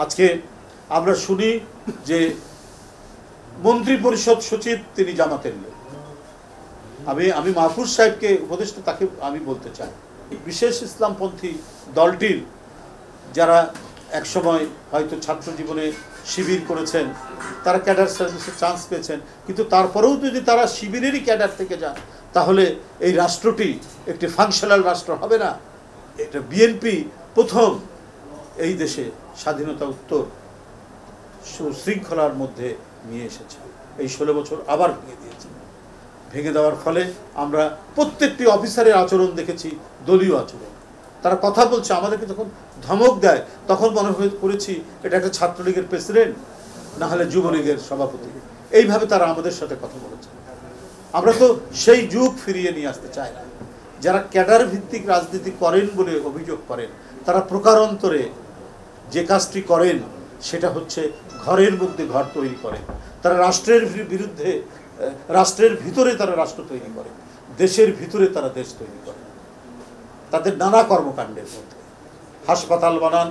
আজকে আমরা শুনি যে মন্ত্রী পরিষদ সচিব তিনি জামাতের লোক। আমি মাহফুজ সাহেবকে উপদেষ্টা তাকে আমি বলতে চাই, বিশেষ ইসলামপন্থী দলটির যারা একসময় হয়তো ছাত্র জীবনে শিবির করেছেন, তারা ক্যাডার সার্ভিসে চান্স পেয়েছেন, কিন্তু তারপরেও যদি তারা শিবিরেরই ক্যাডার থেকে যান তাহলে এই রাষ্ট্রটি একটি ফাংশনাল রাষ্ট্র হবে না। এটা বিএনপি প্রথম এই দেশে স্বাধীনতা উত্তর শৃঙ্খলার মধ্যে নিয়ে এসেছে। এই 16 বছর আবার ভেঙে দিয়েছে। ভেঙে দেওয়ার ফলে আমরা প্রত্যেকটি অফিসারের আচরণ দেখেছি দলীয় আচরণ। তারা কথা বলছে, আমাদেরকে যখন ধমক দেয় তখন মনে করেছি এটা একটা ছাত্রলীগের প্রেসিডেন্ট, না হলে যুবলীগের সভাপতি। এইভাবে তারা আমাদের সাথে কথা বলেছে। আমরা তো সেই যুগ ফিরিয়ে নিয়ে আসতে চাই না। যারা ক্যাডার ভিত্তিক রাজনীতি করেন বলে অভিযোগ করেন, তারা প্রকারান্তরে যে কাজটি করেন সেটা হচ্ছে ঘরের মধ্যে ঘর তৈরি করেন। তারা রাষ্ট্রের বিরুদ্ধে, রাষ্ট্রের ভিতরে তারা রাষ্ট্র তৈরি করে, দেশের ভিতরে তারা দেশ তৈরি করে। তাদের নানা কর্মকাণ্ডের মধ্যে হাসপাতাল বানান,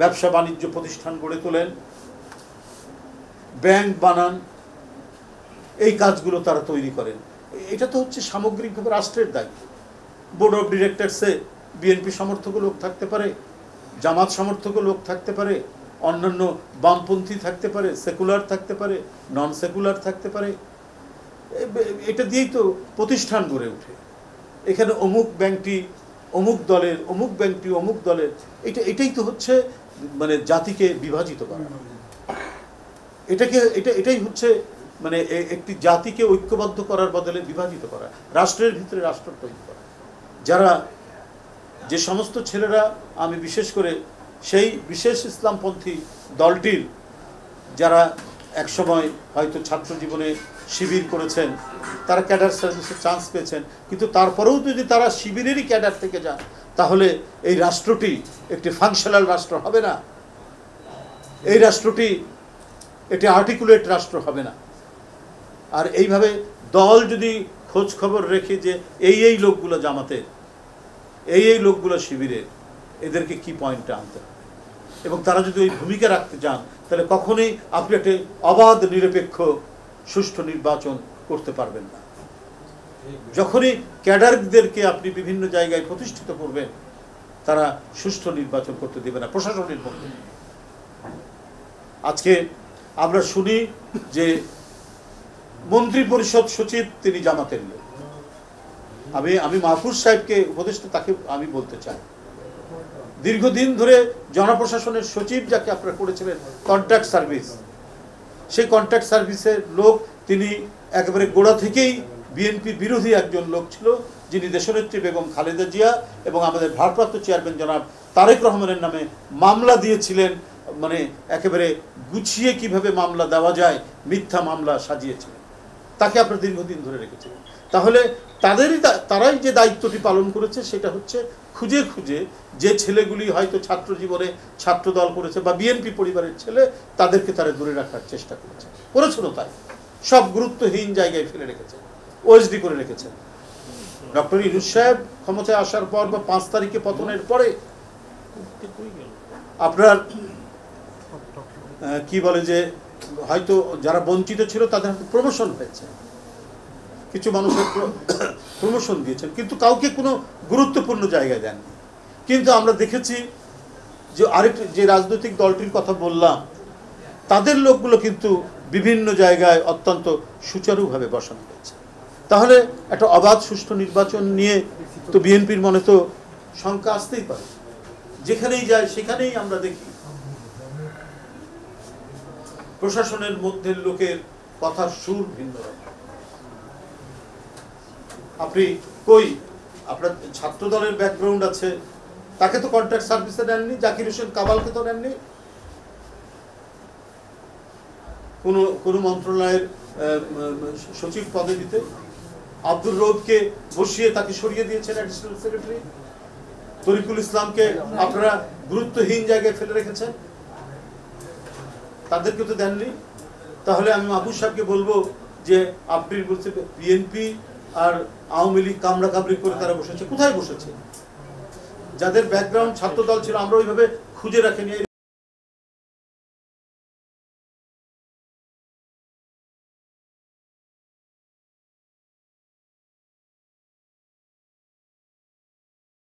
ব্যবসা বাণিজ্য প্রতিষ্ঠান গড়ে তোলেন, ব্যাংক বানান, এই কাজগুলো তারা তৈরি করেন। এটা তো হচ্ছে সামগ্রিকভাবে রাষ্ট্রের দায়িত্ব। বোর্ড অফ ডিরেক্টরসে বিএনপি সমর্থক লোক থাকতে পারে, জামাত সমর্থক লোক থাকতে পারে, অন্যান্য বামপন্থী থাকতে পারে, সেকুলার থাকতে পারে, নন সেকুলার থাকতে পারে। এটা দিয়েই তো প্রতিষ্ঠান গড়ে ওঠে। এখানে অমুক ব্যাংকটি অমুক দলের, অমুক ব্যাংকটি অমুক দলের, এটাই তো হচ্ছে মানে জাতিকে বিভাজিত করা। এটাই হচ্ছে মানে একটি জাতিকে ঐক্যবদ্ধ করার বদলে বিভাজিত করা, রাষ্ট্রের ভিতরে রাষ্ট্র তৈরি করা। যে সমস্ত ছেলেরা, আমি বিশেষ করে সেই বিশেষ ইসলামপন্থী দলটির যারা একসময় হয়তো ছাত্র জীবনে শিবির করেছেন, তারা ক্যাডার সার্ভিসে চান্স পেয়েছেন, কিন্তু তারপরেও যদি তারা শিবিরেরই ক্যাডার থেকে যান তাহলে এই রাষ্ট্রটি একটি ফাংশনাল রাষ্ট্র হবে না। এই রাষ্ট্রটি একটি আর্টিকুলেট রাষ্ট্র হবে না। আর এইভাবে দল যদি খোঁজ খবর রেখে যে এই লোকগুলো জামাতের, এই লোকগুলো শিবিরের, এদেরকে কি পয়েন্টে আনতে হবে, এবং তারা যদি ওই ভূমিকা রাখতে চান তাহলে কখনোই আপনি একটি অবাধ নিরপেক্ষ সুষ্ঠু নির্বাচন করতে পারবেন না। যখনই ক্যাডারদেরকে আপনি বিভিন্ন জায়গায় প্রতিষ্ঠিত করবেন, তারা সুষ্ঠু নির্বাচন করতে দেবে না প্রশাসনের মধ্যে। আজকে আমরা শুনি যে মন্ত্রী পরিষদ সচিব তিনি জামাতের লোক। আমি মাহফুজ সাহেবকে উপদেষ্টা তাকে আমি বলতে চাই, দীর্ঘদিন ধরে জনপ্রশাসনের সচিব যাকে আপনারা করেছিলেন কন্ট্রাক্ট সার্ভিস, সেই কন্ট্রাক্ট সার্ভিসের লোক তিনি একেবারে গোড়া থেকেই বিএনপি বিরোধী একজন লোক ছিল, যিনি দেশনেত্রী বেগম খালেদা জিয়া এবং আমাদের ভারপ্রাপ্ত চেয়ারম্যান জনাব তারেক রহমানের নামে মামলা দিয়েছিলেন। মানে একেবারে গুছিয়ে কিভাবে মামলা দেওয়া যায়, মিথ্যা মামলা সাজিয়েছিলেন। তাকে আপনারা দীর্ঘদিন ধরে রেখেছিলেন। তাহলে তারাই যে দায়িত্বটি পালন করেছে সেটা হচ্ছে খুঁজে খুঁজে যে ছেলেগুলি হয়তো ছাত্র জীবনে ছাত্র দল করেছে বা বিএনপি পরিবারের ছেলে, তাদেরকে তারা দূরে রাখার চেষ্টা করেছিল। তাই সব গুরুত্বহীন জায়গায় ফেলে রেখেছেন, ওএসডি করে রেখেছেন। ডক্টর ইউনূস সাহেব ক্ষমতায় আসার পর বা 5 তারিখে পতনের পরে আপনার কি বলে যে হয়তো যারা বঞ্চিত ছিল তাদের প্রমোশন হয়েছে, কিছু মানুষের প্রমোশন দিয়েছেন, কিন্তু কাউকে কোনো গুরুত্বপূর্ণ জায়গায় দেননি। কিন্তু আমরা দেখেছি যে যে রাজনৈতিক দলটির কথা বললাম, তাদের লোকগুলো কিন্তু বিভিন্ন জায়গায় অত্যন্ত সুচারুভাবে বসানো হয়েছে। তাহলে একটা অবাধ সুষ্ঠু নির্বাচন নিয়ে তো বিএনপির মনে তো শঙ্কা আসতেই পারে। যেখানেই যায় সেখানেই আমরা দেখি প্রশাসনের মধ্যে লোকের কথার সুর ভিন্ন রকম। আপনি আপনার ছাত্র দলের ব্যাকগ্রাউন্ড আছে, তাকে তো কন্ট্রাক্ট সার্ভিসে নেননি, জাকির হোসেন কামালকে তো নেননি, কোনো মন্ত্রণালয়ের সচিব পদে দিতে। আব্দুর রৌফকে বসিয়ে তাকে সরিয়ে দিয়েছেন অ্যাডিশনাল সেক্রেটারি। তরিকুল ইসলামকে আপনারা গুরুত্বহীন জায়গায় ফেলে রেখেছেন, তাদেরকে তো দেননি। তাহলে আমি মাহফুজ সাহেবকে বলবো যে আপনি বলছেন বিএনপি আর আওয়ামী লীগ কামড়া কামড়ি করে তারা বসেছে, কোথায় বসেছে? যাদের ব্যাকগ্রাউন্ড ছাত্র দল ছিল আমরা ওইভাবে খুঁজে রাখিনি।